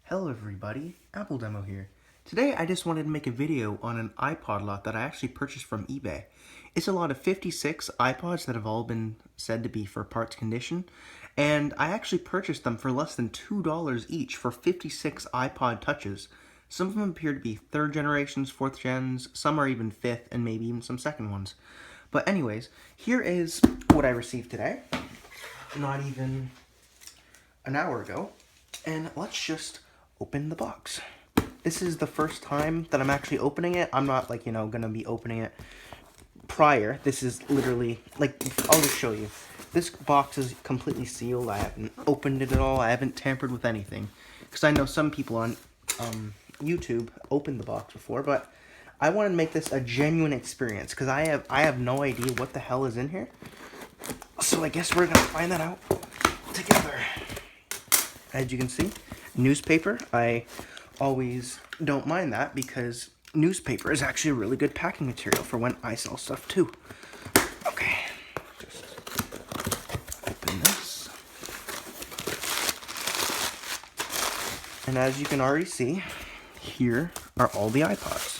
Hello everybody, Apple Demo here. Today I just wanted to make a video on an iPod lot that I actually purchased from eBay. It's a lot of 56 iPods that have all been said to be for parts condition, and I actually purchased them for less than $2 each for 56 iPod touches. Some of them appear to be 3rd generations, 4th gens, some are even 5th, and maybe even some 2nd ones. But anyways, here is what I received today, not even an hour ago, and let's just open the box. This is the first time that I'm actually opening it. I'm not gonna be opening it prior. This is literally I'll just show you. This box is completely sealed. I haven't opened it at all. I haven't tampered with anything, because I know some people on YouTube opened the box before, but I want to make this a genuine experience because I have no idea what the hell is in here. So I guess we're gonna find that out together. As you can see, newspaper. I always don't mind that because newspaper is actually a really good packing material for when I sell stuff too. Okay, just open this. And as you can already see, here are all the iPods.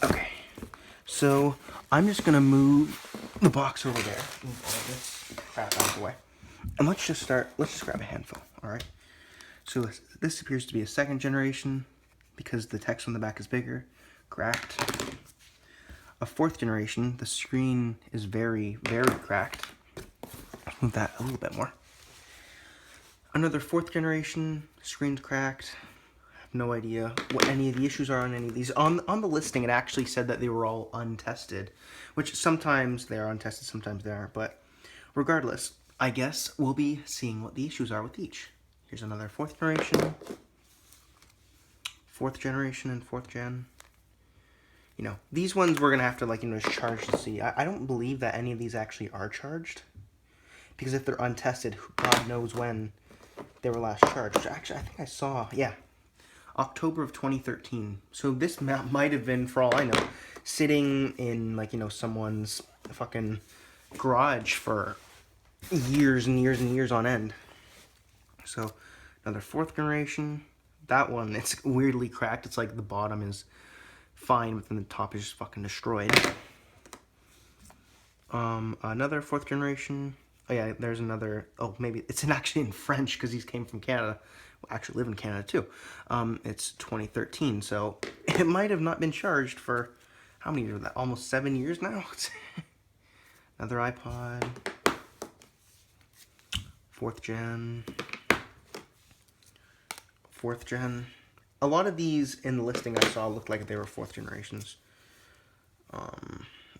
Okay, so I'm just gonna move the box over there, move all this crap out of the way. And let's just grab a handful, alright? So this appears to be a 2nd generation because the text on the back is bigger, cracked. A 4th generation, the screen is very, very cracked. Let's move that a little bit more. Another 4th generation, screen's cracked. I have no idea what any of the issues are on any of these. On the listing, it actually said that they were all untested, which sometimes they are untested, sometimes they aren't, but regardless, I guess we'll be seeing what the issues are with each. Here's another 4th generation, 4th generation, and 4th gen. You know, these ones we're gonna have to just charge to see. I don't believe that any of these actually are charged, because if they're untested, God knows when they were last charged. Which actually, I think I saw, yeah, October of 2013. So this might have been, for all I know, sitting in someone's fucking garage for years and years and years on end. So another 4th generation. That one, it's weirdly cracked. It's like the bottom is fine, but then the top is just fucking destroyed. Another 4th generation. Oh yeah, there's another. Oh, maybe it's actually in French because these came from Canada. Well, actually live in Canada too. It's 2013, so it might have not been charged for how many years? Almost 7 years now. Another iPod. 4th gen. 4th gen. A lot of these in the listing I saw looked like they were 4th generations.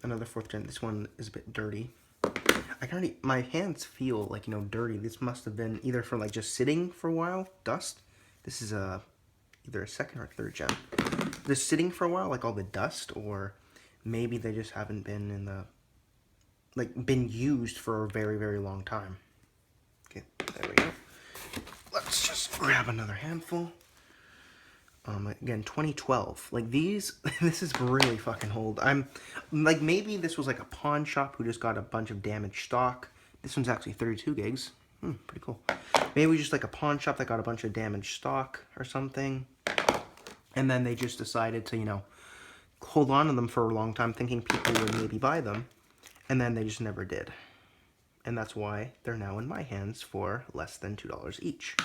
Another 4th gen. This one is a bit dirty. I can already, my hands feel dirty. This must have been either for just sitting for a while, dust. This is either a 2nd or 3rd gen. Just sitting for a while, all the dust, or maybe they just haven't been in the been used for a very, very long time. Okay, there we go. Let's just grab another handful. Again, 2012. These, this is really fucking old. I'm, maybe this was a pawn shop who just got a bunch of damaged stock. This one's actually 32 gigs. Pretty cool. Maybe just a pawn shop that got a bunch of damaged stock or something. And then they just decided to, hold on to them for a long time, thinking people would maybe buy them. And then they just never did. And that's why they're now in my hands for less than $2 each.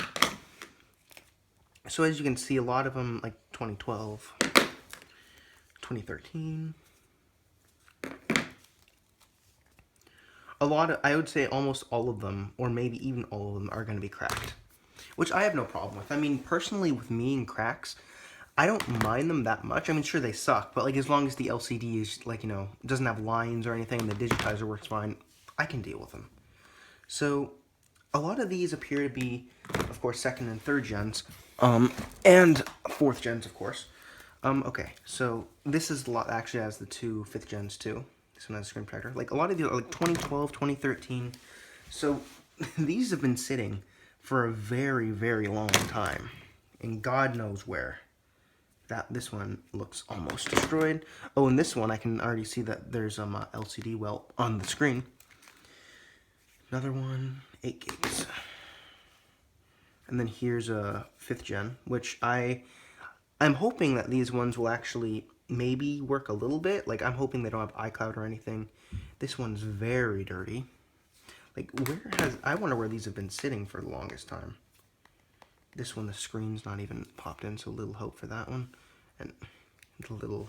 So as you can see, a lot of them, 2012, 2013. A lot of, I would say almost all of them, or maybe even all of them, are going to be cracked. Which I have no problem with. I mean, personally, with me and cracks, I don't mind them that much. I mean, sure, they suck, but as long as the LCD is, doesn't have lines or anything, and the digitizer works fine, I can deal with them. So, a lot of these appear to be, of course, 2nd and 3rd gens, and 4th gens, of course. Okay, so this is a lot, actually has the 2 5th gens too. This one has a screen protector. A lot of these are 2012, 2013. So, these have been sitting for a very, very long time, and God knows where. This one looks almost destroyed. Oh, and this one, I can already see that there's LCD well on the screen. Another one, 8 gigs. And then here's a 5th gen, which I'm hoping that these ones will actually maybe work a little bit. Like, I'm hoping they don't have iCloud or anything. This one's very dirty. Like, I wonder where these have been sitting for the longest time. This one, the screen's not even popped in, so little hope for that one. And the little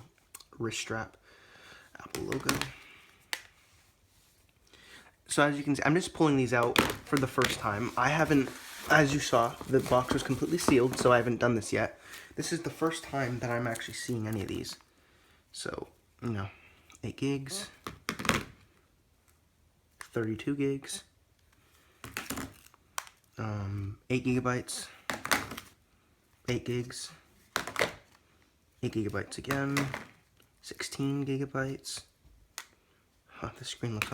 wrist strap, Apple logo. So as you can see, I'm just pulling these out for the first time. I haven't, as you saw, the box was completely sealed, so I haven't done this yet. This is the first time that I'm actually seeing any of these. So, 8 gigs, 32 gigs, 8 gigabytes, 8 gigs, 8 gigabytes again, 16 gigabytes. Huh, the screen looks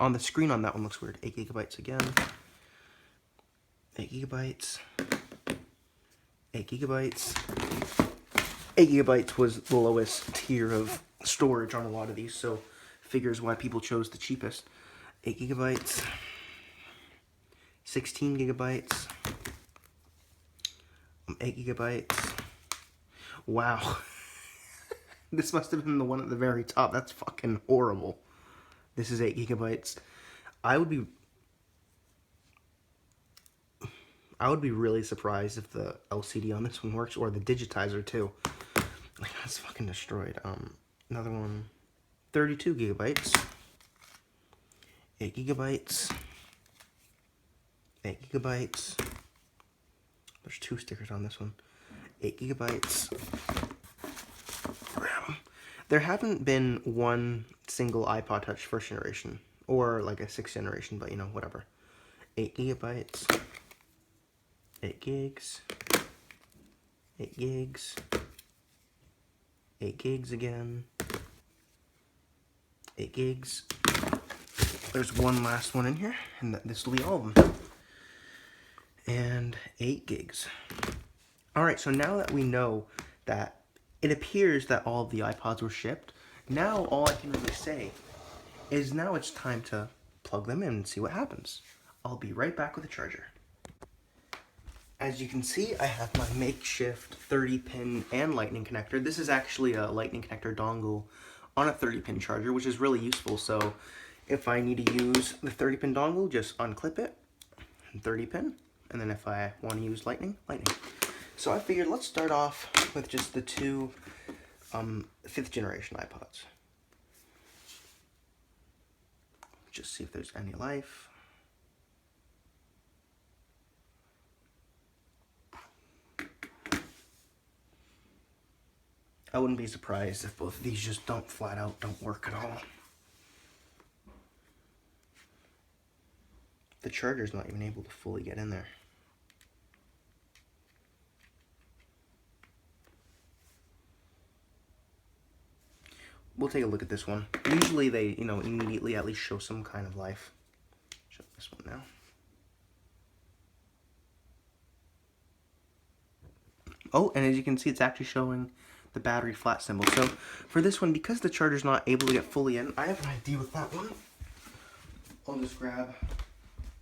on the screen on that one looks weird. 8 gigabytes again, 8 gigabytes, 8 gigabytes. 8 gigabytes was the lowest tier of storage on a lot of these, so figures why people chose the cheapest. 8 gigabytes, 16 gigabytes, 8 gigabytes. Wow. This must have been the one at the very top. That's fucking horrible. This is 8 gigabytes. I would be really surprised if the LCD on this one works, or the digitizer too. Like, that's fucking destroyed. Another one, 32 gigabytes, 8 gigabytes, 8 gigabytes. There's 2 stickers on this one. 8 gigabytes. There haven't been one single iPod Touch 1st generation, or like a 6th generation, but whatever. 8 gigabytes, 8 gigs, 8 gigs, 8 gigs again, 8 gigs. There's one last one in here, and this will be all of them. And 8 gigs. Alright, so now that we know that it appears that all of the iPods were shipped, now all I can really say is now it's time to plug them in and see what happens. I'll be right back with a charger. As you can see, I have my makeshift 30-pin and lightning connector. This is actually a lightning connector dongle on a 30-pin charger, which is really useful. So if I need to use the 30-pin dongle, just unclip it, and 30-pin, and then if I want to use lightning. So I figured let's start off with just the 2 5th generation iPods. Just see if there's any life. I wouldn't be surprised if both of these just flat out don't work at all. The charger's not even able to fully get in there. We'll take a look at this one. Usually they, immediately at least show some kind of life. Show this one now. Oh, and as you can see, it's actually showing the battery flat symbol. So for this one, because the charger's not able to get fully in, I have an idea with that one. I'll just grab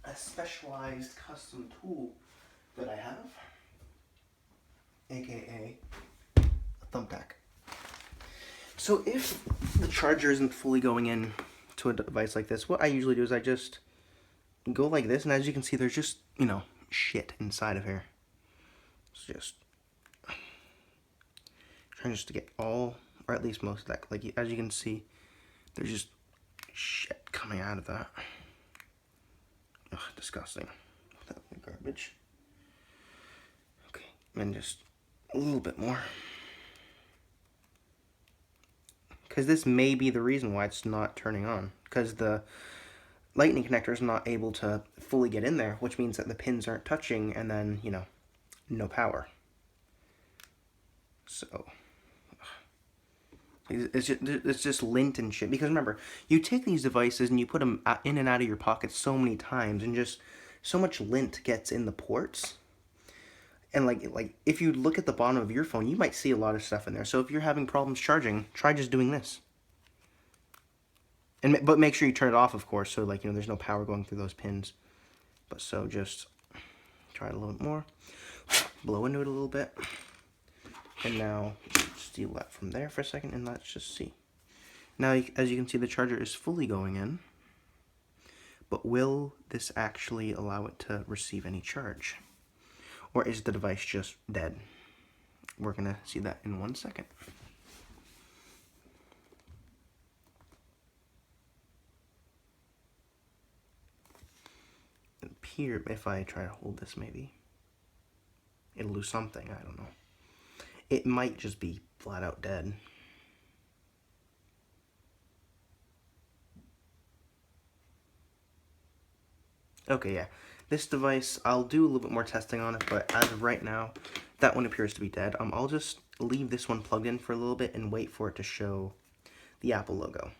a specialized custom tool that I have, aka a thumbtack. So if the charger isn't fully going in to a device like this, what I usually do is I just go like this, and as you can see, there's just, shit inside of here. It's just trying just to get all, or at least most of that. Like, as you can see, there's just shit coming out of that. Ugh, disgusting. That garbage. Okay, and just a little bit more. Because this may be the reason why it's not turning on. Because the lightning connector is not able to fully get in there, which means that the pins aren't touching, and then, no power. So, it's just lint and shit. Because remember, you take these devices and you put them in and out of your pocket so many times, and just so much lint gets in the ports. And like if you look at the bottom of your phone, you might see a lot of stuff in there. So if you're having problems charging, try just doing this. But make sure you turn it off, of course, so there's no power going through those pins. But so just Try it a little bit more. Blow into it a little bit. And now, steal that from there for a second, and let's just see. Now, as you can see, the charger is fully going in. But will this actually allow it to receive any charge? Or is the device just dead? We're going to see that in 1 second. Here, if I try to hold this, maybe it'll do something. I don't know. It might just be flat out dead. Okay, yeah. This device, I'll do a little bit more testing on it, but as of right now, that one appears to be dead. I'll just leave this one plugged in for a little bit and wait for it to show the Apple logo.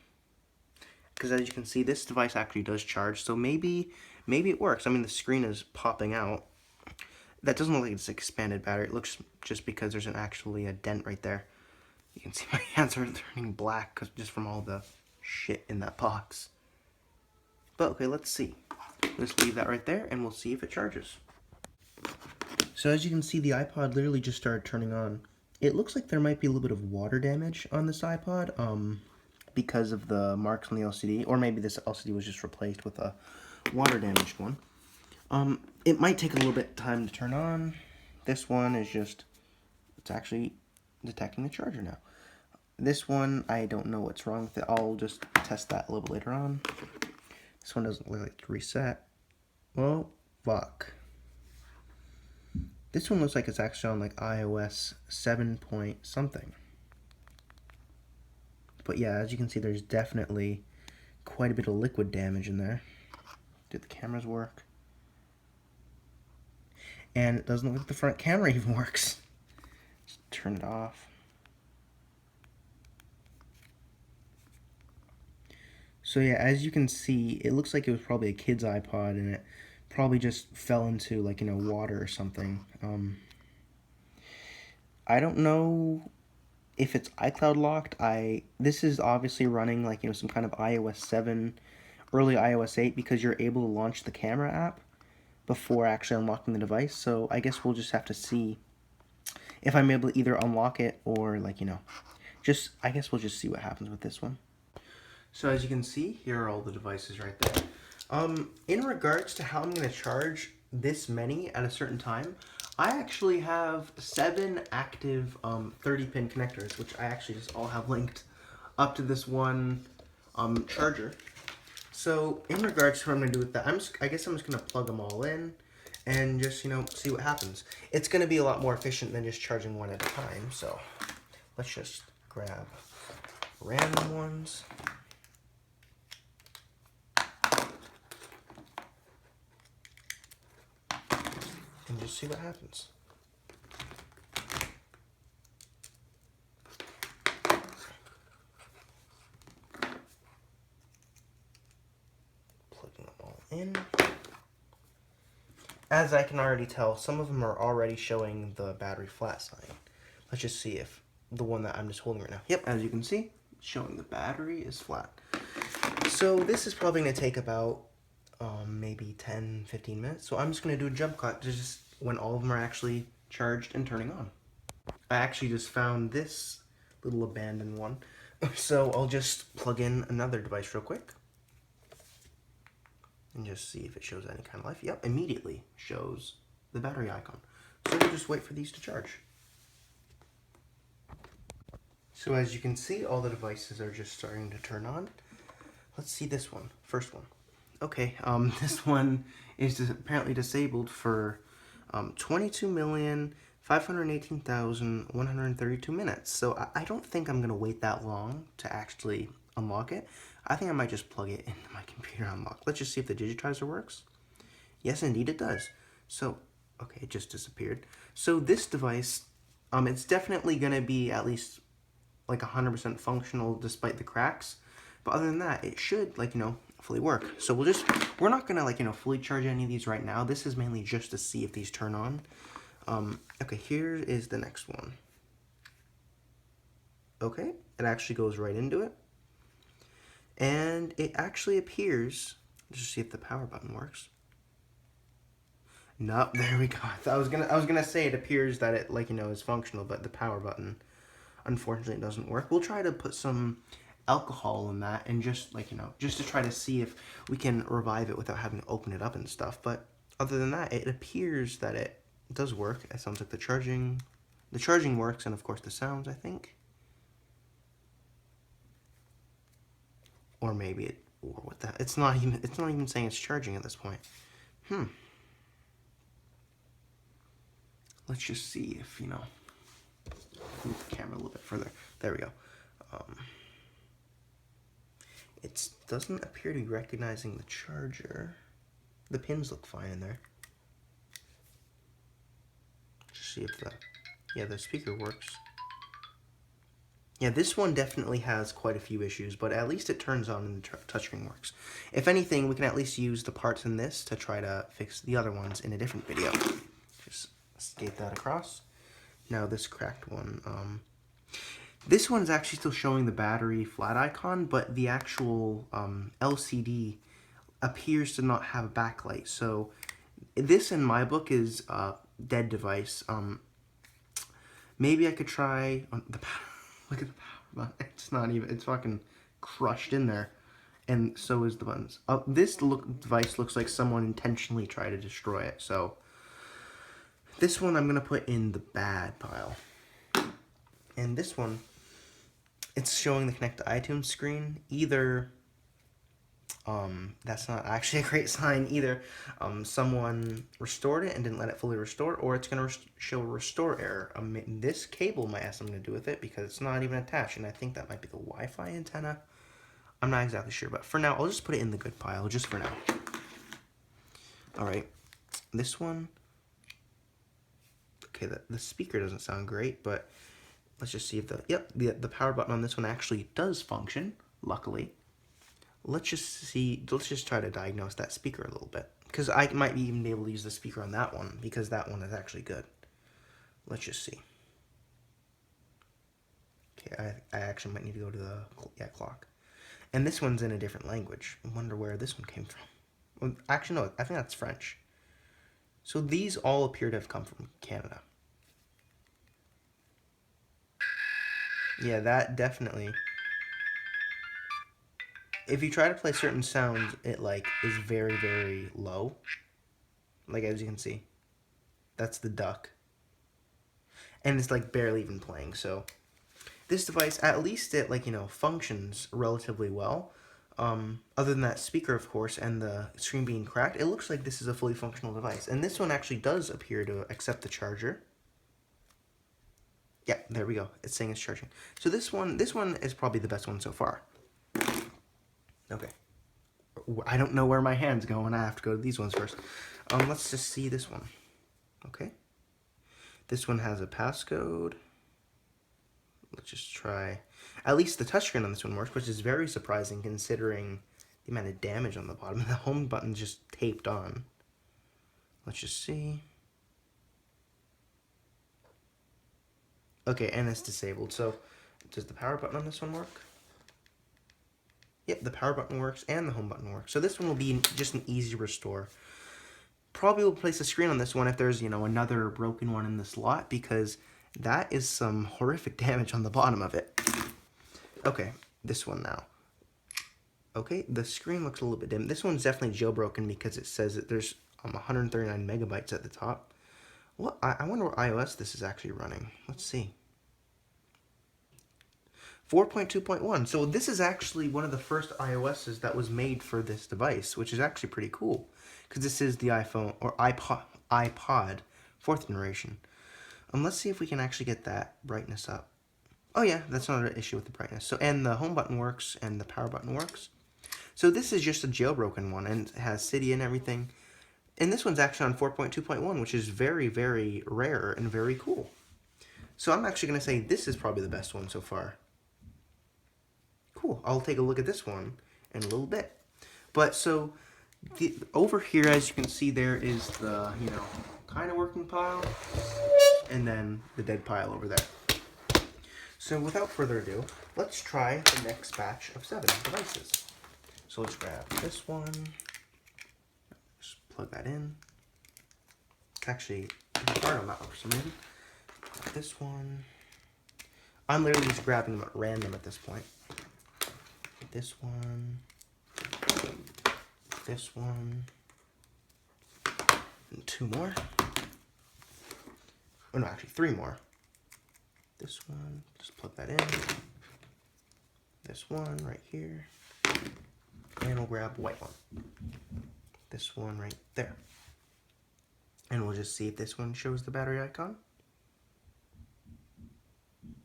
Because as you can see, this device actually does charge, so maybe it works. I mean, the screen is popping out. That doesn't look like it's expanded battery. It looks just because there's actually a dent right there. You can see my hands are turning black just from all the shit in that box. But okay, let's see. Let's leave that right there and we'll see if it charges. So as you can see, the iPod literally just started turning on. It looks like there might be a little bit of water damage on this iPod because of the marks on the LCD, or maybe this LCD was just replaced with a water damaged one. It might take a little bit of time to turn on. This one is just, it's actually detecting the charger now. This one, I don't know what's wrong with it. I'll just test that a little bit later on. This one doesn't look like it's reset. Well, fuck. This one looks like it's actually on like iOS 7 point something. But yeah, as you can see, there's definitely quite a bit of liquid damage in there. Did the cameras work? And it doesn't look like the front camera even works. Just turn it off. So yeah, as you can see, it looks like it was probably a kid's iPod, and it probably just fell into, like, water or something. I don't know if it's iCloud locked. This is obviously running, like, some kind of iOS 7, early iOS 8, because you're able to launch the camera app before actually unlocking the device. So I guess we'll just have to see if I'm able to either unlock it or, like, I guess we'll just see what happens with this one. So as you can see, here are all the devices right there. In regards to how I'm going to charge this many at a certain time, I actually have 7 active 30-pin connectors, which I actually just all have linked up to this one charger. So in regards to what I'm going to do with that, I guess I'm just going to plug them all in and just, see what happens. It's going to be a lot more efficient than just charging one at a time, so let's just grab random ones. And just see what happens. Plugging them all in. As I can already tell, some of them are already showing the battery flat sign. Let's just see if the one that I'm just holding right now. Yep, as you can see, showing the battery is flat. So this is probably going to take about maybe 10-15 minutes. So I'm just going to do a jump cut to just when all of them are actually charged and turning on. I actually just found this little abandoned one. So I'll just plug in another device real quick. And just see if it shows any kind of life. Yep, immediately shows the battery icon. So we'll just wait for these to charge. So as you can see, all the devices are just starting to turn on. Let's see this one, first one. Okay, this one is apparently disabled for 22,518,132 minutes. So I don't think I'm going to wait that long to actually unlock it. I think I might just plug it into my computer and unlock. Let's just see if the digitizer works. Yes, indeed it does. So, okay, it just disappeared. So this device, it's definitely going to be at least like 100% functional despite the cracks. But other than that, it should, fully work. So we're not gonna, fully charge any of these right now. This is mainly just to see if these turn on. Okay, here is the next one. Okay, it actually goes right into it. And it actually appears, just see if the power button works. Nope, there we go. I was gonna say it appears that it, like, is functional, but the power button unfortunately doesn't work. We'll try to put some alcohol in that and just, like, just to try to see if we can revive it without having to open it up and stuff. But other than that, it appears that it does work. It sounds like the charging works, and of course the sounds, I think. Or maybe it, or what the, it's not even saying it's charging at this point. Let's just see if, move the camera a little bit further. There we go. It doesn't appear to be recognizing the charger. The pins look fine in there. Just see if the speaker works. Yeah, this one definitely has quite a few issues, but at least it turns on and the touchscreen works. If anything, we can at least use the parts in this to try to fix the other ones in a different video. Just skate that across. Now this cracked one. This one's actually still showing the battery flat icon, but the actual LCD appears to not have a backlight. So this, in my book, is a dead device. Maybe I could try the power. Look at the power button. It's not even. It's fucking crushed in there, and so is the buttons. This device looks like someone intentionally tried to destroy it. So this one I'm gonna put in the bad pile. And this one, it's showing the connect to iTunes screen. Either that's not actually a great sign either. Someone restored it and didn't let it fully restore, or it's going to show a restore error. This cable might have something to do with it because it's not even attached, and I think that might be the Wi-Fi antenna. I'm not exactly sure, but for now, I'll just put it in the good pile, just for now. Alright, this one. Okay, the speaker doesn't sound great, but let's just see if the power button on this one actually does function, luckily. Let's just try to diagnose that speaker a little bit, because I might even be able to use the speaker on that one, because that one is actually good. Let's just see. Okay, I actually might need to go to the clock. And this one's in a different language. I wonder where this one came from. Well, actually, no, I think that's French. So these all appear to have come from Canada. Yeah, that definitely. If you try to play certain sounds, it, like, is very, very low. Like, as you can see. That's the duck. And it's, like, barely even playing, so. This device, at least it, like, functions relatively well. Other than that speaker, of course, and the screen being cracked, it looks like this is a fully functional device. And this one actually does appear to accept the charger. Yeah, there we go. It's saying it's charging. So this one is probably the best one so far. Okay. I don't know where my hand's going. I have to go to these ones first. Let's just see this one. Okay. This one has a passcode. Let's just try. At least the touchscreen on this one works, which is very surprising considering the amount of damage on the bottom. The home button's just taped on. Let's just see. Okay, and it's disabled. So, does the power button on this one work? Yep, the power button works and the home button works. So this one will be just an easy restore. Probably will place a screen on this one if there's, another broken one in the slot, because that is some horrific damage on the bottom of it. Okay, this one now. Okay, the screen looks a little bit dim. This one's definitely jailbroken because it says that there's 139 megabytes at the top. Well, I wonder what iOS this is actually running. Let's see. 4.2.1. So this is actually one of the first iOSs that was made for this device, which is actually pretty cool, because this is the iPhone or iPod 4th generation. Let's see if we can actually get that brightness up. Oh yeah, that's not an issue with the brightness. So, and the home button works and the power button works. So this is just a jailbroken one, and it has Cydia and everything. And this one's actually on 4.2.1, which is very, very rare and very cool. So I'm actually going to say this is probably the best one so far. Cool. I'll take a look at this one in a little bit. But so over here, as you can see, there is the, kind of working pile, and then the dead pile over there. So without further ado, let's try the next batch of 7 devices. So let's grab this one, just plug that in. Actually, it's hard on that one for some reason. This one. I'm literally just grabbing them at random at this point. This one. This one. And 2 more. Oh no, actually 3 more. This one, just plug that in. This one right here. And we'll grab white one. This one right there. And we'll just see if this one shows the battery icon.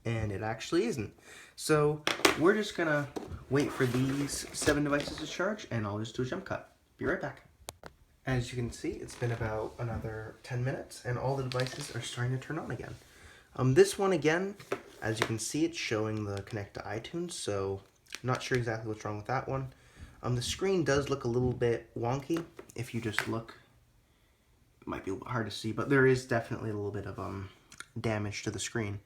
And it actually isn't. So we're just gonna wait for these 7 devices to charge, and I'll just do a jump cut. Be right back. As you can see, it's been about another 10 minutes, and all the devices are starting to turn on again. This one again, as you can see, it's showing the connect to iTunes, so I'm not sure exactly what's wrong with that one. The screen does look a little bit wonky. If you just look, it might be a little hard to see, but there is definitely a little bit of damage to the screen.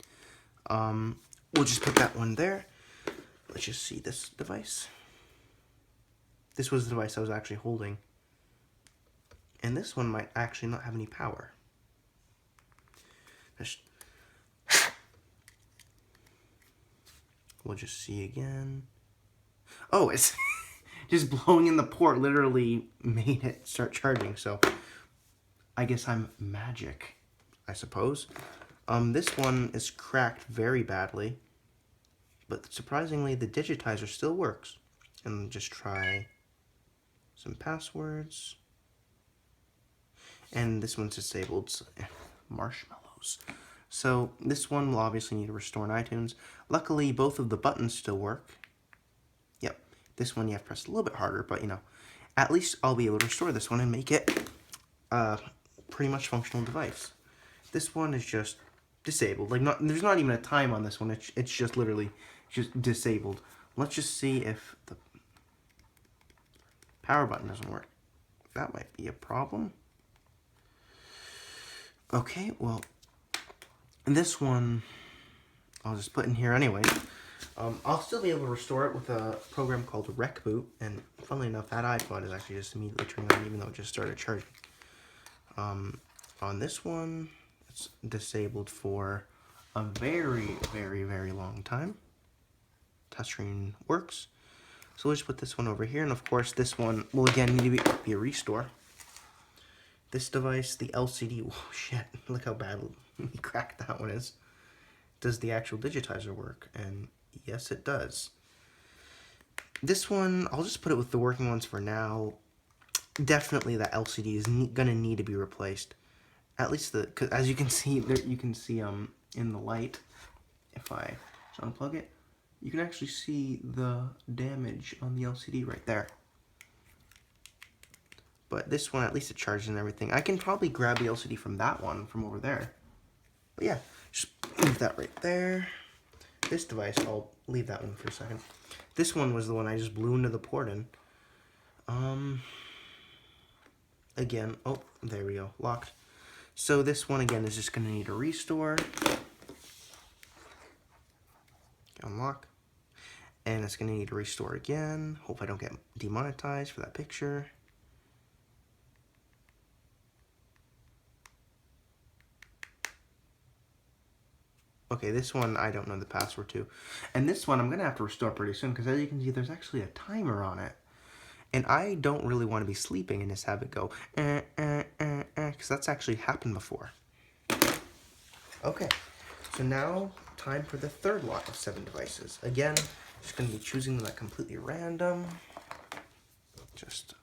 We'll just put that one there. Let's just see this device. This was the device I was actually holding. And this one might actually not have any power. We'll just see again. Oh, it's just blowing in the port literally made it start charging. So I guess I'm magic, I suppose. This one is cracked very badly, but surprisingly the digitizer still works. And just try some passwords. And this one's disabled, so, marshmallows. So this one will obviously need to restore in iTunes. Luckily, both of the buttons still work. Yep, this one you have to press a little bit harder, but you know, at least I'll be able to restore this one and make it a pretty much functional device. This one is just disabled. Like, there's not even a time on this one. It's just literally just disabled. Let's just see if the power button doesn't work. That might be a problem. Okay, well, this one I'll just put in here anyway. I'll still be able to restore it with a program called Rec Boot, and funnily enough, that iPod is actually just immediately turning on, even though it just started charging. On this one, it's disabled for a very, very, very long time. Touchscreen works. So we'll just put this one over here, and of course, this one will again need to be a restore. This device, the LCD, whoa, shit, look how badly cracked that one is. Does the actual digitizer work? And yes, it does. This one, I'll just put it with the working ones for now. Definitely that LCD is gonna need to be replaced. At least cause as you can see, there you can see in the light, if I just unplug it, you can actually see the damage on the LCD right there. But this one, at least it charges and everything. I can probably grab the LCD from that one, from over there. But yeah, just leave that right there. This device, I'll leave that one for a second. This one was the one I just blew into the port in. Again, oh, there we go, locked. So this one, again, is just gonna need a restore. Unlock. And it's gonna need a restore again. Hope I don't get demonetized for that picture. Okay, this one I don't know the password to. And this one I'm going to have to restore pretty soon, because as you can see, there's actually a timer on it. And I don't really want to be sleeping and just have it go, because that's actually happened before. Okay, so now time for the third lot of 7 devices. Again, just going to be choosing them at completely random. Just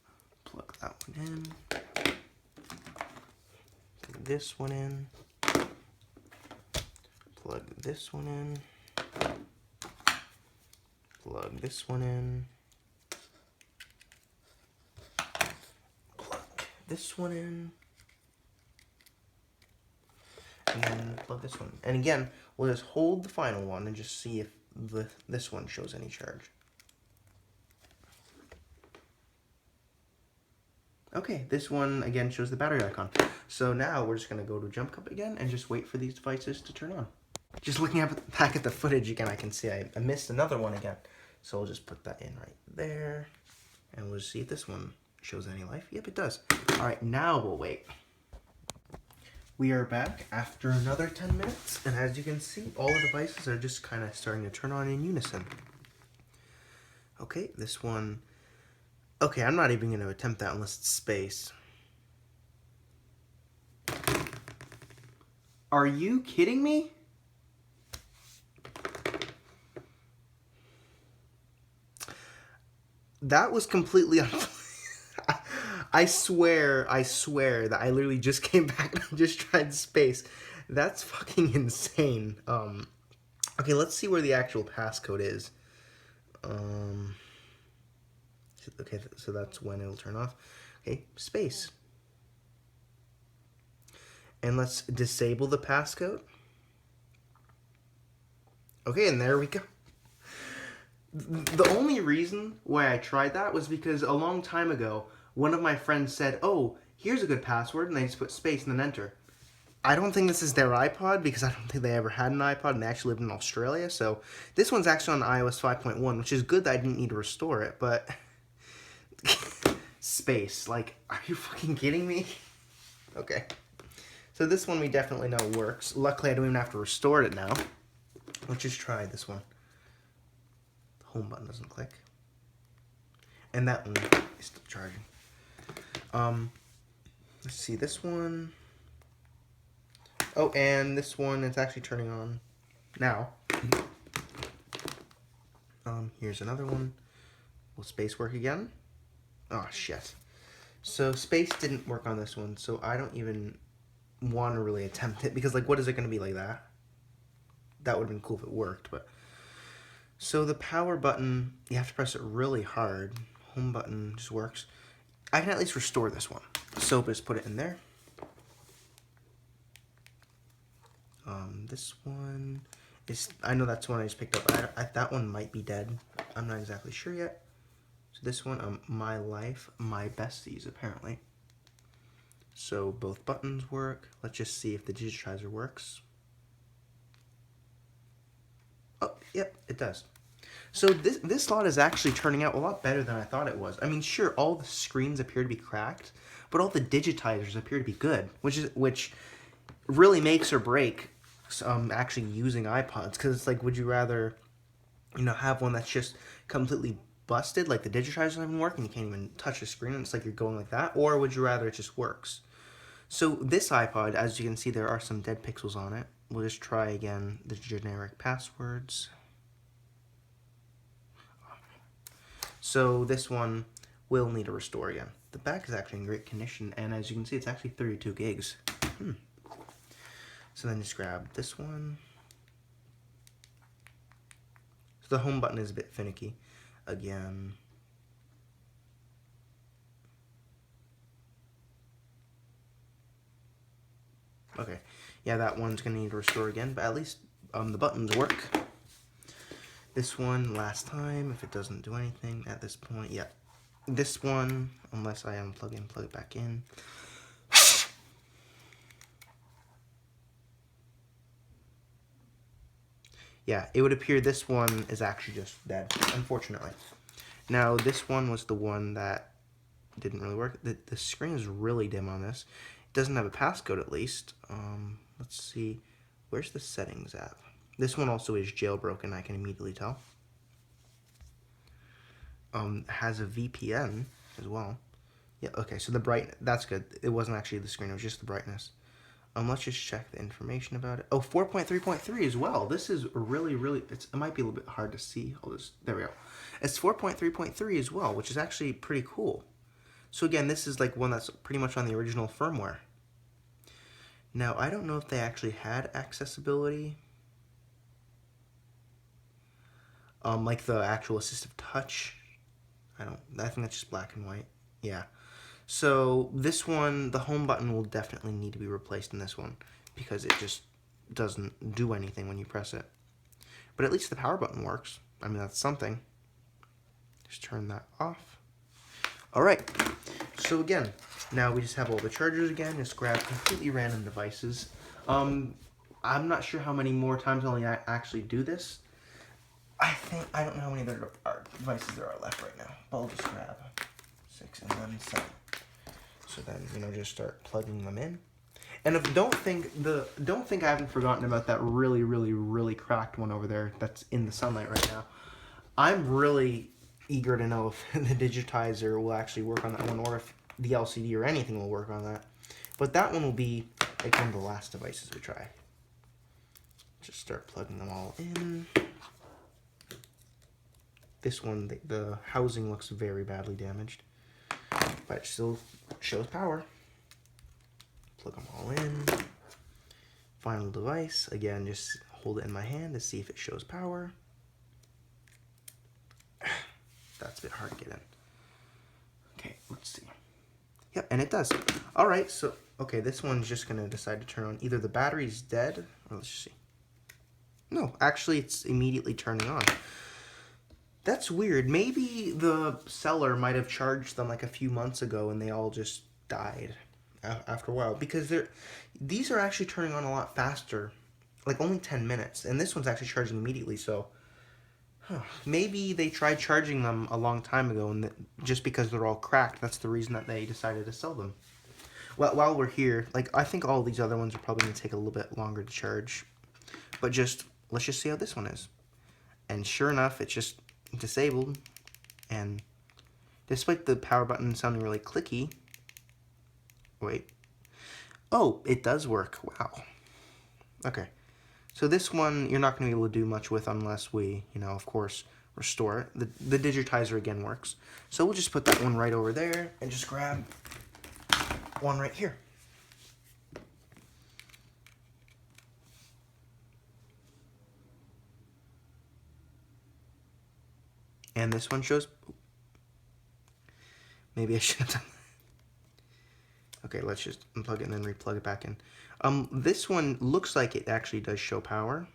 plug that one in. Plug this one in. Plug this one in. Plug this one in. Plug this one in. And then plug this one. And again, we'll just hold the final one and just see if this one shows any charge. Okay, this one again shows the battery icon. So now we're just going to go to jump cut again and just wait for these devices to turn on. Just looking back at the footage again, I can see I missed another one again. So we'll just put that in right there. And we'll just see if this one shows any life. Yep, it does. All right, now we'll wait. We are back after another 10 minutes, and as you can see, all the devices are just kind of starting to turn on in unison. Okay, this one... Okay, I'm not even going to attempt that unless it's space. Are you kidding me? That was completely I swear that I literally just came back and I just tried space. That's fucking insane. Okay, let's see where the actual passcode is. Okay, so that's when it'll turn off. Okay, space. And let's disable the passcode. Okay, and there we go. The only reason why I tried that was because a long time ago, one of my friends said, oh, here's a good password, and they just put space and then enter. I don't think this is their iPod, because I don't think they ever had an iPod, and they actually lived in Australia, so this one's actually on iOS 5.1, which is good that I didn't need to restore it, but... Space, like, are you fucking kidding me? Okay. So this one we definitely know works. Luckily, I don't even have to restore it now. Let's just try this one. Home button doesn't click, and that one is still charging. Let's see this one. Oh, and this one, it's actually turning on now. Here's another one. Will space work again? Oh shit. So space didn't work on this one, so I don't even want to really attempt it, because like, what is it going to be like that? That would have been cool if it worked, but... So the power button, you have to press it really hard. Home button just works. I can at least restore this one. So just put it in there. This one is, I know that's one I just picked up. That one might be dead. I'm not exactly sure yet. So this one, My Life, My Besties, apparently. So both buttons work. Let's just see if the digitizer works. Oh, yep, it does. So this slot is actually turning out a lot better than I thought it was. I mean, sure, all the screens appear to be cracked, but all the digitizers appear to be good, which really makes or break actually using iPods. Because it's like, would you rather, have one that's just completely busted, like the digitizer doesn't even work and you can't even touch the screen and it's like you're going like that, or would you rather it just works? So this iPod, as you can see, there are some dead pixels on it. We'll just try again the generic passwords. So this one will need a restore again. The back is actually in great condition, and as you can see, it's actually 32 gigs. So then just grab this one. So the home button is a bit finicky. Again. Okay, yeah, that one's gonna need to restore again, but at least the buttons work. This one, last time, if it doesn't do anything at this point, yeah. This one, unless I unplug it and plug it back in. Yeah, it would appear this one is actually just dead, unfortunately. Now, this one was the one that didn't really work. The screen is really dim on this. It doesn't have a passcode, at least. Let's see. Where's the settings app? This one also is jailbroken, I can immediately tell. Has a VPN as well. Yeah, okay, so the that's good. It wasn't actually the screen, it was just the brightness. Let's just check the information about it. Oh, 4.3.3 as well. This is really, it might be a little bit hard to see. There we go. It's 4.3.3 as well, which is actually pretty cool. So again, this is like one that's pretty much on the original firmware. Now, I don't know if they actually had accessibility. Like the actual assistive touch. I think that's just black and white. Yeah. So this one, the home button will definitely need to be replaced in this one because it just doesn't do anything when you press it. But at least the power button works. I mean, that's something. Just turn that off. All right. So again, now we just have all the chargers again. Just grab completely random devices. I'm not sure how many more times I'll actually do this. I don't know how many devices there are left right now. But I'll just grab 6 and then 7. So then, just start plugging them in. And don't think I haven't forgotten about that really cracked one over there that's in the sunlight right now. I'm really eager to know if the digitizer will actually work on that one, or if the LCD or anything will work on that. But that one will be like one of the last devices we try. Just start plugging them all in. This one, the housing looks very badly damaged, but it still shows power. Plug them all in. Final device, again, just hold it in my hand to see if it shows power. That's a bit hard to get in. Okay, let's see. Yep, and it does. All right, so, okay, this one's just going to decide to turn on. Either the battery's dead, or let's see. No, actually, it's immediately turning on. That's weird. Maybe the seller might have charged them like a few months ago and they all just died after a while. Because these are actually turning on a lot faster. Like only 10 minutes. And this one's actually charging immediately, so... Maybe they tried charging them a long time ago, and just because they're all cracked, that's the reason that they decided to sell them. Well, while we're here, like, I think all these other ones are probably going to take a little bit longer to charge. But let's just see how this one is. And sure enough, it's just disabled. And despite the power button sounding really clicky... Wait. Oh, it does work. Wow. Okay. So this one, you're not going to be able to do much with unless we, of course, restore it. The digitizer, again, works. So we'll just put that one right over there and just grab one right here. And this one shows... Maybe I should have done that. Okay, let's just unplug it and then replug it back in. This one looks like it actually does show power.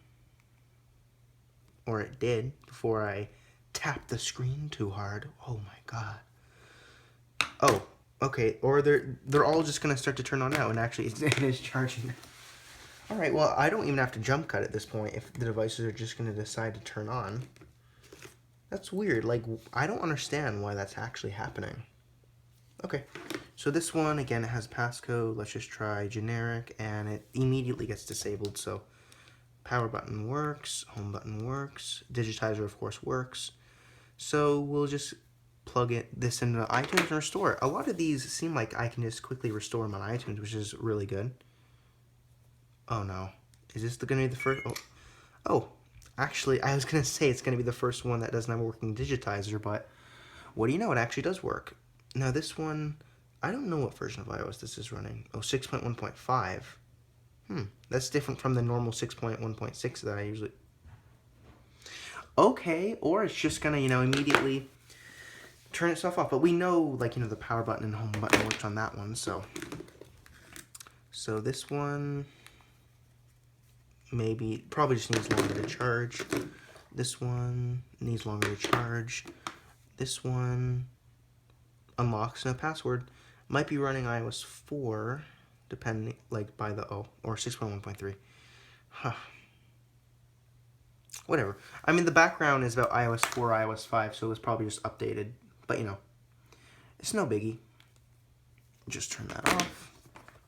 Or it did, before I tapped the screen too hard. Oh my god. Oh, okay, or they're all just going to start to turn on now, and actually it is charging. Alright, well, I don't even have to jump cut at this point if the devices are just going to decide to turn on. That's weird. Like, I don't understand why that's actually happening. Okay, so this one, again, it has passcode. Let's just try generic, and it immediately gets disabled, so power button works, home button works, digitizer, of course, works. So we'll just plug this into iTunes and restore it. A lot of these seem like I can just quickly restore them on iTunes, which is really good. Oh no. Is this going to be the first? Oh, actually, I was going to say it's going to be the first one that doesn't have a working digitizer, but what do you know? It actually does work. Now this one, I don't know what version of iOS this is running. Oh, 6.1.5. That's different from the normal 6.1.6 that I usually... Okay, or it's just gonna, immediately turn itself off. But we know, like, the power button and home button worked on that one, so... So this one... probably just needs longer to charge. This one needs longer to charge. This one unlocks no password. Might be running iOS 4, depending, like, by the, or 6.1.3. Huh. Whatever. I mean, the background is about iOS 4, iOS 5, so it was probably just updated. But, it's no biggie. Just turn that off.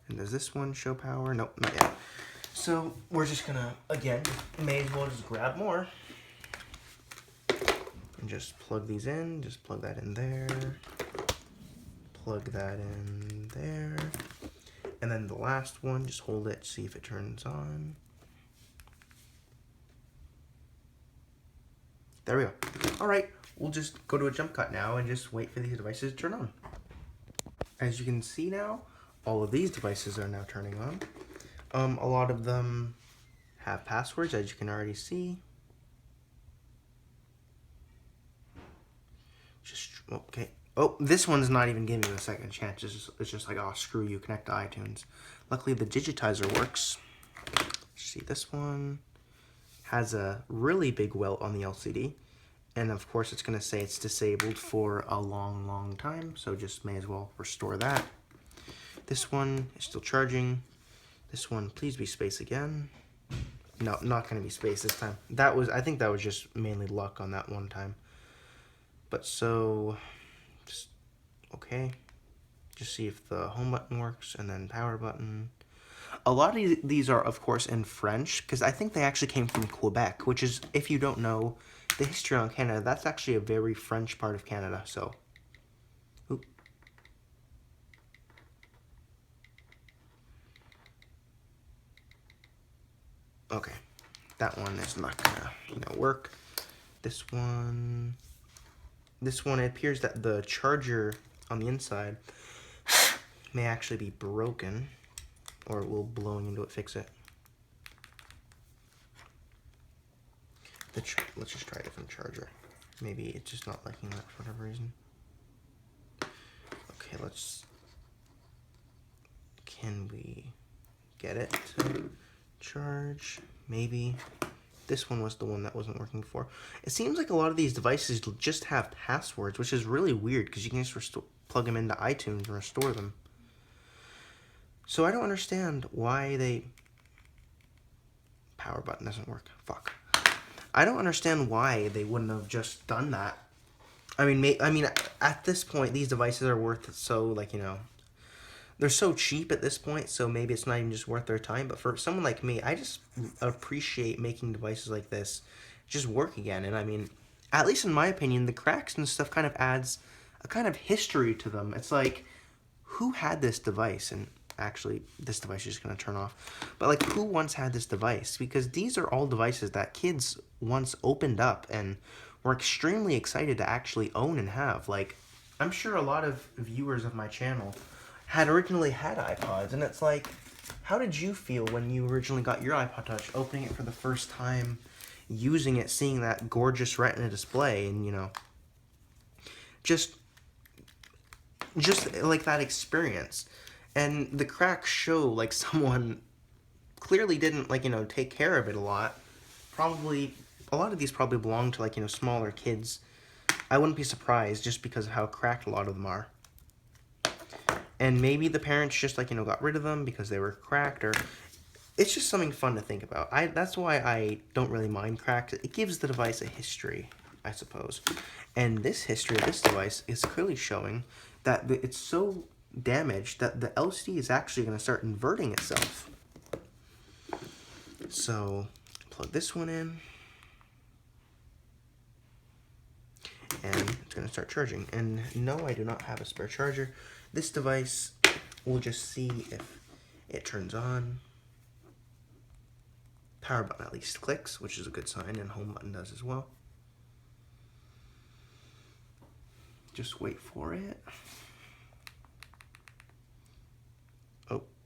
And does this one show power? Nope, not yet. So, we're just gonna, again, may as well just grab more. And just plug these in. Just plug that in there. Plug that in there. And then the last one, just hold it, see if it turns on. There we go. Alright, we'll just go to a jump cut now and just wait for these devices to turn on. As you can see now, all of these devices are now turning on. A lot of them have passwords, as you can already see. Okay. Oh, this one's not even giving me a second chance. It's just like, oh, screw you, connect to iTunes. Luckily, the digitizer works. See, this one has a really big welt on the LCD. And of course, it's going to say it's disabled for a long time. So just may as well restore that. This one is still charging. This one, please be space again. No, not going to be space this time. I think that was just mainly luck on that one time. But so, just, okay. Just see if the home button works, and then power button. A lot of these are, of course, in French, because I think they actually came from Quebec, which is, if you don't know the history on Canada, that's actually a very French part of Canada, so. Oop. Okay, that one is not gonna, work. This one, it appears that the charger on the inside may actually be broken, or it will blowing into it fix it. Let's just try a different charger. Maybe it's just not liking that for whatever reason. Okay, can we get it to charge? Maybe. This one was the one that wasn't working before. It seems like a lot of these devices just have passwords, which is really weird because you can just plug them into iTunes and restore them. So I don't understand why they... Power button doesn't work. Fuck. I don't understand why they wouldn't have just done that. I mean, at this point, these devices are worth so, like, they're so cheap at this point, so maybe it's not even just worth their time. But for someone like me, I just appreciate making devices like this just work again. And I mean, at least in my opinion, the cracks and stuff kind of adds a kind of history to them. It's like, who had this device? And actually, this device is just going to turn off. But like, who once had this device? Because these are all devices that kids once opened up and were extremely excited to actually own and have. Like, I'm sure a lot of viewers of my channel had originally had iPods, and it's like, how did you feel when you originally got your iPod Touch, opening it for the first time, using it, seeing that gorgeous Retina display, and just like that experience? And the cracks show like someone clearly didn't take care of it a lot. Probably a lot of these probably belong to like smaller kids. I wouldn't be surprised just because of how cracked a lot of them are. And maybe the parents just got rid of them because they were cracked, or it's just something fun to think about. That's why I don't really mind cracks. It gives the device a history, I suppose. And this history of this device is clearly showing that it's so damaged that the LCD is actually going to start inverting itself. So plug this one in, and it's going to start charging. And no, I do not have a spare charger. This device, we'll just see if it turns on. Power button at least clicks, which is a good sign, and home button does as well. Just wait for it.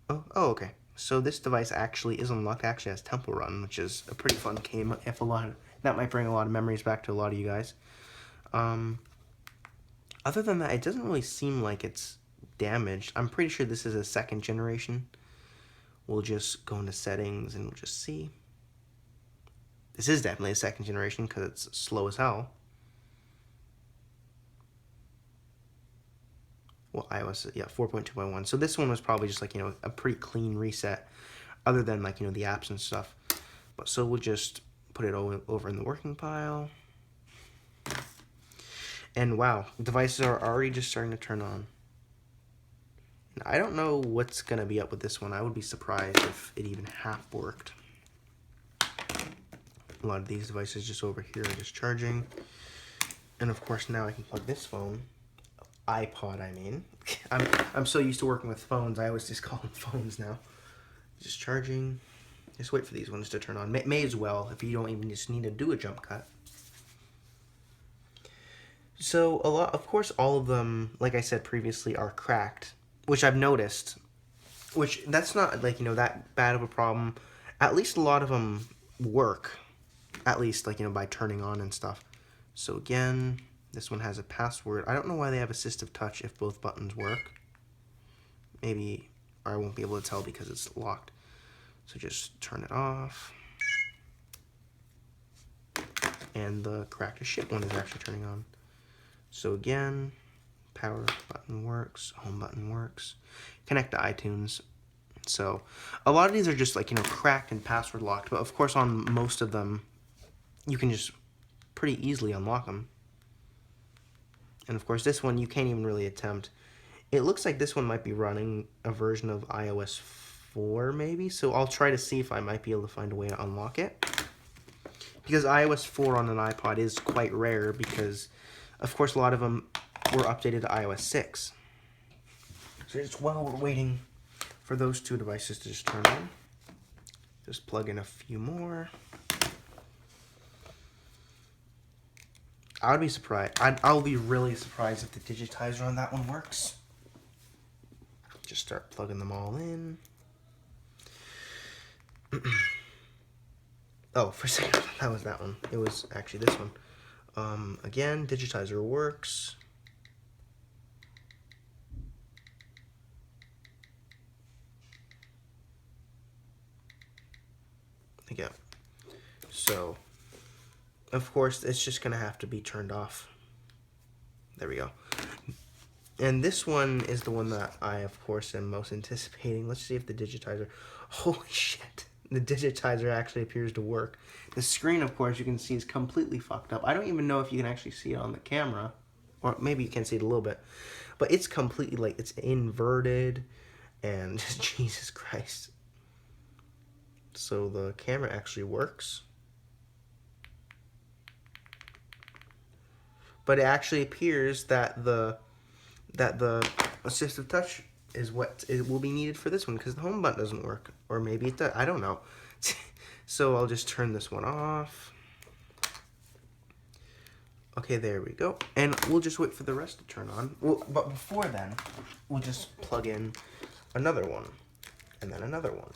Oh, okay. So this device actually is unlocked, actually has Temple Run, which is a pretty fun game. That might bring a lot of memories back to a lot of you guys. Other than that, it doesn't really seem like it's damaged. I'm pretty sure this is a second generation. We'll just go into settings and we'll just see. This is definitely a second generation because it's slow as hell. Well, iOS, yeah, 4.2.1. So this one was probably just a pretty clean reset, other than the apps and stuff. But so we'll just put it over in the working pile. And wow, devices are already just starting to turn on. And I don't know what's gonna be up with this one. I would be surprised if it even half worked. A lot of these devices just over here are just charging. And of course now I can plug this phone. iPod, I mean. I'm so used to working with phones, I always just call them phones now. Just charging. Just wait for these ones to turn on. May as well, if you don't even just need to do a jump cut. So, of course, all of them, like I said previously, are cracked, which I've noticed. Which, that's not, that bad of a problem. At least a lot of them work. At least, by turning on and stuff. So, again... This one has a password. I don't know why they have assistive touch if both buttons work. Maybe I won't be able to tell because it's locked. So just turn it off. And the cracked as shit one is actually turning on. So again, power button works, home button works. Connect to iTunes. So a lot of these are just cracked and password locked, but of course on most of them, you can just pretty easily unlock them. And of course, this one you can't even really attempt. It looks like this one might be running a version of iOS 4 maybe. So I'll try to see if I might be able to find a way to unlock it. Because iOS 4 on an iPod is quite rare because, of course, a lot of them were updated to iOS 6. So just while we're waiting for those two devices to just turn on, just plug in a few more. I would be surprised. I'll be really surprised if the digitizer on that one works. Just start plugging them all in. Oh, for a second, that was that one. It was actually this one. Again, digitizer works. Again. So, of course, it's just going to have to be turned off. There we go. And this one is the one that I, of course, am most anticipating. Let's see if the digitizer... Holy shit. The digitizer actually appears to work. The screen, of course, you can see is completely fucked up. I don't even know if you can actually see it on the camera. Or maybe you can see it a little bit. But it's completely, like, it's inverted. And Jesus Christ. So the camera actually works. But it actually appears that the assistive touch is what it will be needed for this one because the home button doesn't work. Or maybe it does. I don't know. So I'll just turn this one off. Okay, there we go. And we'll just wait for the rest to turn on. Well, but before then, we'll just plug in another one. And then another one.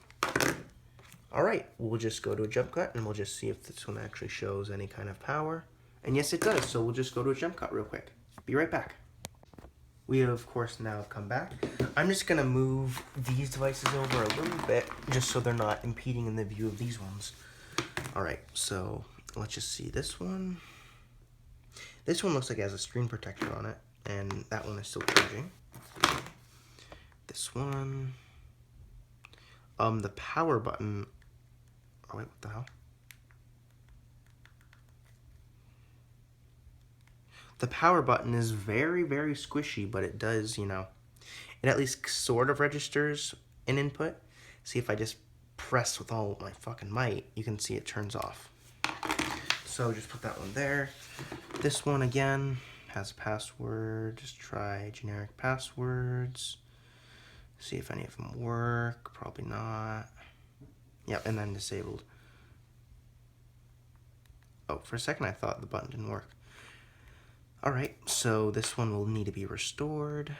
Alright, we'll just go to a jump cut and we'll just see if this one actually shows any kind of power. And yes, it does. So we'll just go to a jump cut real quick. Be right back. We have, of course, now come back. I'm just going to move these devices over a little bit just so they're not impeding in the view of these ones. Alright, so let's just see this one. This one looks like it has a screen protector on it, and that one is still charging. This one. The power button. Oh, wait, what the hell? The power button is very, very squishy, but it does, you know, it at least sort of registers an input. See, if I just press with all my fucking might, you can see it turns off. So just put that one there. This one, again, has a password. Just try generic passwords. See if any of them work. Probably not. Yep, and then disabled. Oh, for a second I thought the button didn't work. Alright, so this one will need to be restored.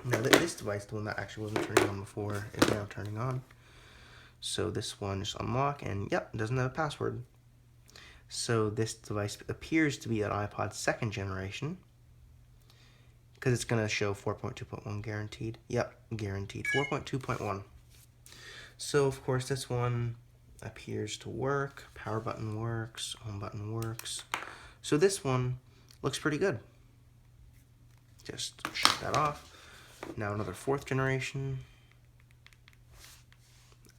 Now this device, the one that actually wasn't turning on before, is now turning on. So this one just unlock, and yep, it doesn't have a password. So this device appears to be an iPod 2nd generation. Because it's going to show 4.2.1 guaranteed. Yep, guaranteed. 4.2.1. So, of course, this one appears to work. Power button works. Home button works. So this one looks pretty good. Just shut that off. Now another 4th generation.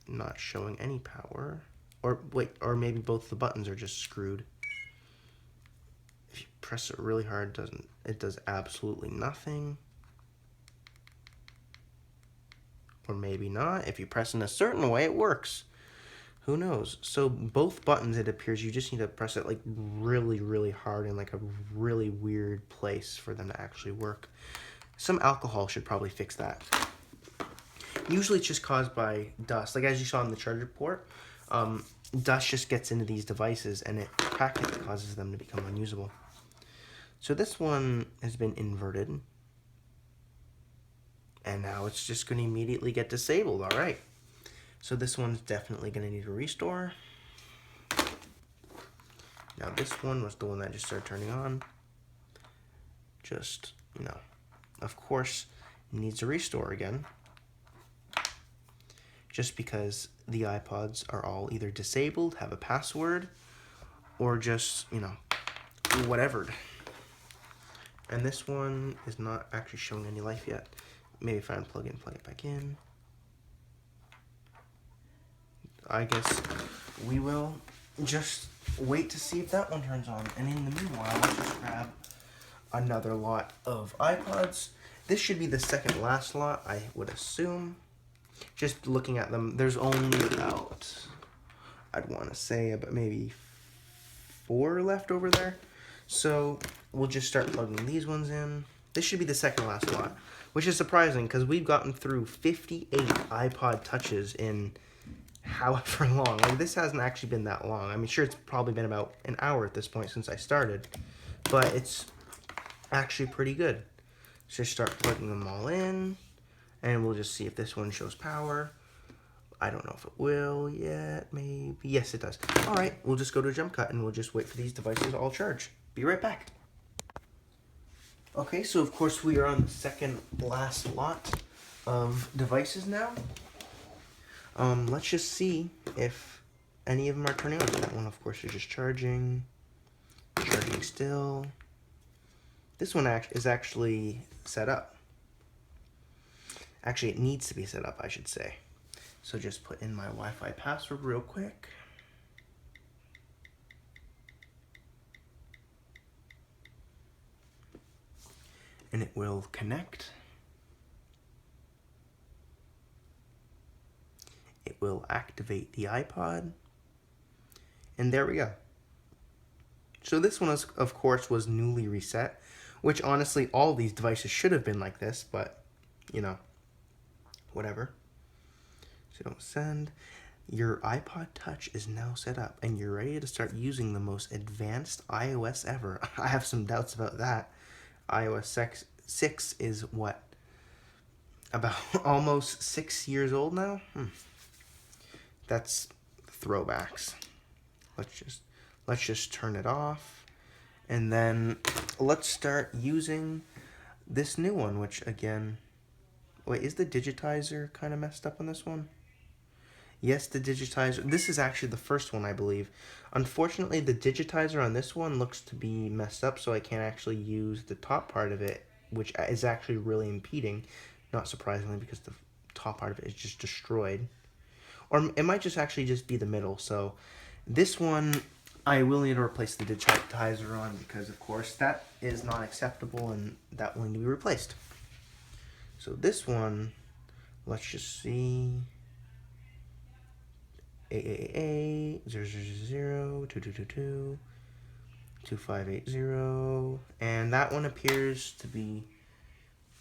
Not showing any power. Or wait, or maybe both the buttons are just screwed. If you press it really hard, it does absolutely nothing. Or maybe not. If you press in a certain way, it works. Who knows? So both buttons, it appears, you just need to press it like really, really hard in like a really weird place for them to actually work. Some alcohol should probably fix that. Usually it's just caused by dust. Like as you saw on the charger port, dust just gets into these devices and it practically causes them to become unusable. So this one has been inverted. And now it's just going to immediately get disabled. All right. So this one's definitely going to need a restore. Now this one was the one that just started turning on. Just, you know, of course, needs a restore again. Just because the iPods are all either disabled, have a password, or just, you know, whatever. And this one is not actually showing any life yet. Maybe if I unplug it and plug it back in. I guess we will just wait to see if that one turns on. And in the meanwhile, let's just grab another lot of iPods This should be the second last lot, I would assume. Just looking at them, there's only about, I'd want to say about maybe 4 left over there. So we'll just start plugging these ones in. This should be the second last lot, which is surprising because we've gotten through 58 iPod touches in however long. Like, this hasn't actually been that long. I mean, sure, it's probably been about an hour at this point since I started, but it's actually pretty good. So just start plugging them all in, and we'll just see if this one shows power. I don't know if it will yet, maybe. Yes, it does. All right, we'll just go to a jump cut, and we'll just wait for these devices to all charge. Be right back. Okay, so of course we are on the second last lot of devices now. Let's just see if any of them are turning on. That one, of course, is just charging still. This one is actually set up. Actually, it needs to be set up, I should say. So just put in my Wi-Fi password real quick. And it will connect. It will activate the iPod. And there we go. So this one, of course, was newly reset, which honestly, all these devices should have been like this, but, you know, whatever. So don't send. Your iPod Touch is now set up, and you're ready to start using the most advanced iOS ever. I have some doubts about that. iOS 6 is what? About almost 6 years old now? That's throwbacks. Let's just turn it off, and then let's start using this new one, which again, wait, is the digitizer kind of messed up on this one? Yes, the digitizer. This is actually the first one, I believe. Unfortunately, the digitizer on this one looks to be messed up, so I can't actually use the top part of it, which is actually really impeding. Not surprisingly, because the top part of it is just destroyed. Or it might just actually just be the middle. So this one, I will need to replace the digitizer on because, of course, that is not acceptable and that will need to be replaced. So this one, let's just see. 888-000-2222 2580, and that one appears to be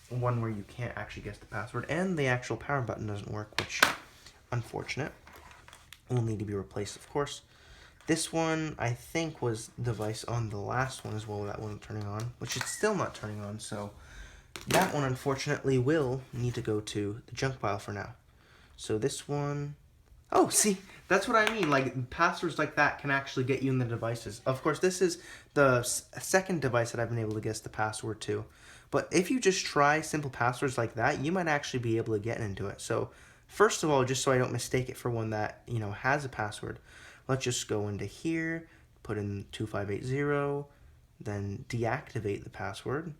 one where you can't actually guess the password, and the actual power button doesn't work, which, unfortunate, will need to be replaced, of course. This one, I think, was the device on the last one as well that wasn't turning on, which is still not turning on, so that one, unfortunately, will need to go to the junk pile for now. So this one... Oh, see, that's what I mean. Like, passwords like that can actually get you in the devices. Of course, this is the second device that I've been able to guess the password to. But if you just try simple passwords like that, you might actually be able to get into it. So, first of all, just so I don't mistake it for one that, you know, has a password, let's just go into here, put in 2580, then deactivate the password.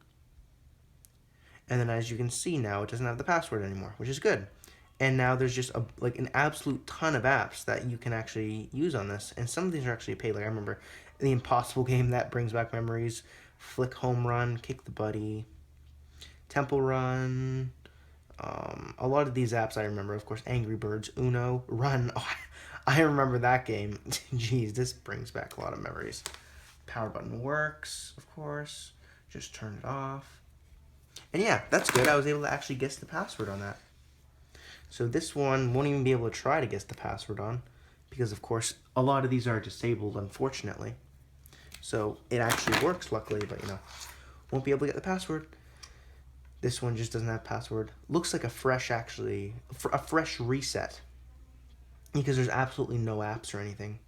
And then as you can see now, it doesn't have the password anymore, which is good. And now there's just like an absolute ton of apps that you can actually use on this. And some of these are actually paid. Like I remember the Impossible game, that brings back memories. Flick Home Run, Kick the Buddy, Temple Run. A lot of these apps I remember. Of course, Angry Birds, Uno, Run. Oh, I remember that game. Jeez, this brings back a lot of memories. Power button works, of course. Just turn it off. And yeah, that's good. I was able to actually guess the password on that. So this one won't even be able to try to guess the password on because, of course, a lot of these are disabled, unfortunately. So it actually works, luckily, but, you know, won't be able to get the password. This one just doesn't have password. Looks like a fresh reset because there's absolutely no apps or anything.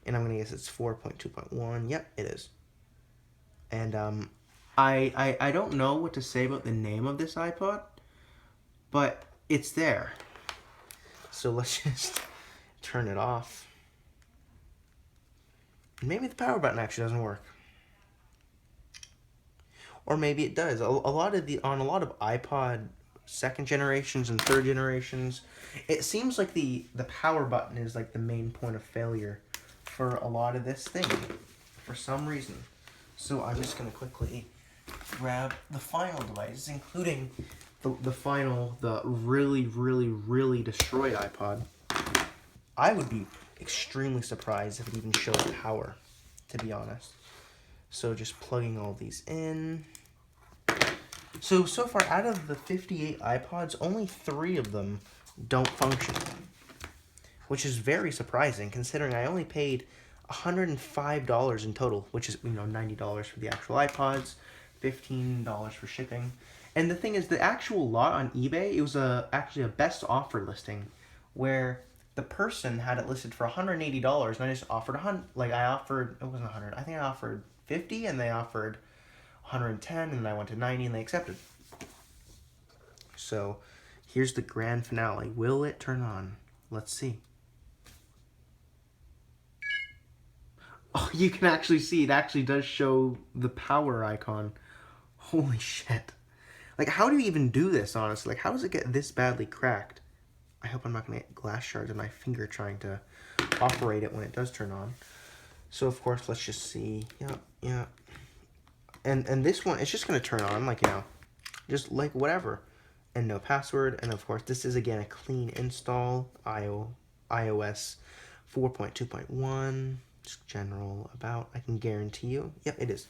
And I'm going to guess it's 4.2.1. Yep, it is. And I don't know what to say about the name of this iPod, but it's there. So let's just turn it off. Maybe the power button actually doesn't work. Or maybe it does. On a lot of iPod second generations and third generations, it seems like the power button is like the main point of failure for a lot of this thing for some reason. So I'm just going to quickly grab the final devices, including the really destroyed iPod. I would be extremely surprised if it even showed power, to be honest. So just plugging all these in. So far out of the 58 iPods, only 3 of them don't function, which is very surprising considering I only paid $105 in total, which is, $90 for the actual iPods, $15 for shipping. And the thing is, the actual lot on eBay, it was actually a best offer listing where the person had it listed for $180 and I just offered it wasn't 100, I think I offered 50 and they offered 110 and I went to 90 and they accepted. So here's the grand finale. Will it turn on? Let's see. Oh, you can actually see it actually does show the power icon. Holy shit. Like, how do you even do this, honestly? Like, how does it get this badly cracked? I hope I'm not going to get glass shards in my finger trying to operate it when it does turn on. So, of course, let's just see. Yeah. And this one, it's just going to turn on, like, just like whatever. And no password. And, of course, this is, again, a clean install. iOS 4.2.1. Just general about. I can guarantee you. Yep, it is.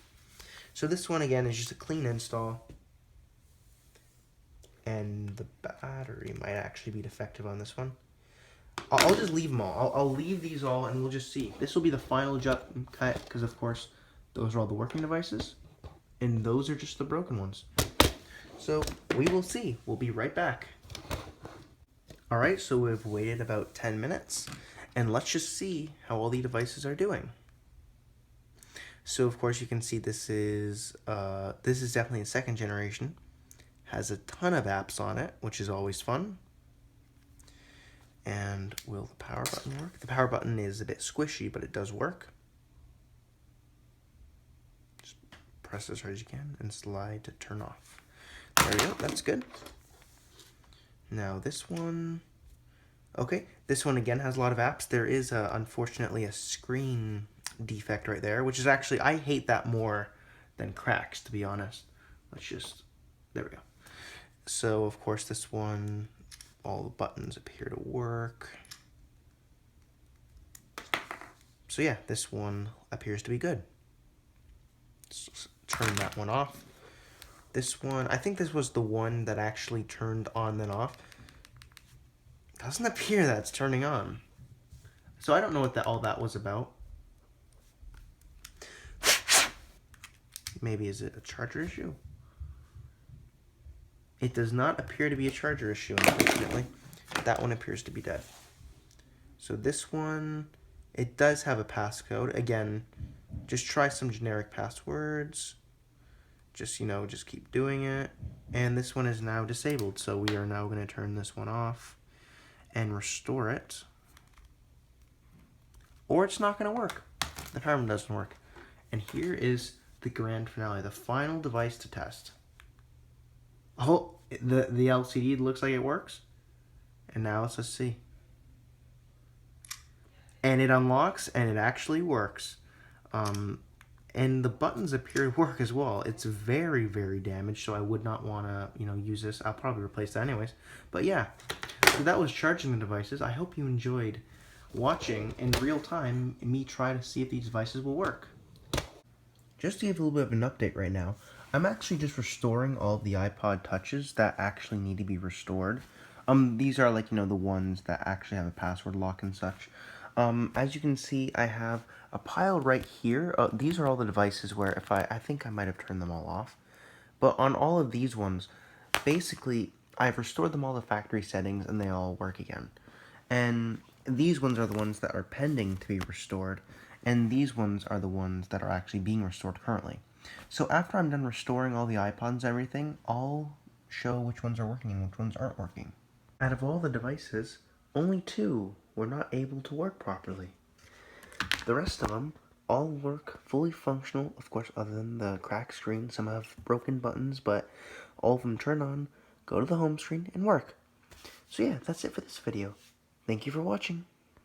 So this one, again, is just a clean install. And the battery might actually be defective on this one. I'll just leave them all. I'll leave these all and we'll just see. This will be the final cut because, of course, those are all the working devices. And those are just the broken ones. So we will see. We'll be right back. Alright, so we've waited about 10 minutes. And let's just see how all the devices are doing. So, of course, you can see this is definitely a second generation. Has a ton of apps on it, which is always fun. And will the power button work? The power button is a bit squishy, but it does work. Just press as hard as you can and slide to turn off. There we go, that's good. Now this one, okay, this one again has a lot of apps. There is, unfortunately, a screen defect right there, which is actually, I hate that more than cracks, to be honest. There we go. So, of course, this one, all the buttons appear to work. So yeah, this one appears to be good. Let's turn that one off. This one, I think this was the one that actually turned on then off. Doesn't appear that it's turning on. So I don't know what all that was about. Maybe is it a charger issue? It does not appear to be a charger issue, unfortunately. That one appears to be dead. So this one, it does have a passcode. Again, just try some generic passwords. Just keep doing it. And this one is now disabled, so we are now going to turn this one off and restore it. Or it's not going to work. The power doesn't work. And here is the grand finale, the final device to test. Oh, the LCD looks like it works. And now let's just see. And it unlocks, and it actually works. And the buttons appear to work as well. It's very, very damaged, so I would not want to, use this. I'll probably replace that anyways. But yeah, so that was charging the devices. I hope you enjoyed watching in real time me try to see if these devices will work. Just to give a little bit of an update right now, I'm actually just restoring all of the iPod Touches that actually need to be restored. These are like, the ones that actually have a password lock and such. As you can see, I have a pile right here. These are all the devices where I think I might have turned them all off. But on all of these ones, basically, I've restored them all to factory settings and they all work again. And these ones are the ones that are pending to be restored. And these ones are the ones that are actually being restored currently. So after I'm done restoring all the iPods and everything, I'll show which ones are working and which ones aren't working. Out of all the devices, only 2 were not able to work properly. The rest of them all work fully functional, of course, other than the cracked screen. Some have broken buttons, but all of them turn on, go to the home screen, and work. So yeah, that's it for this video. Thank you for watching.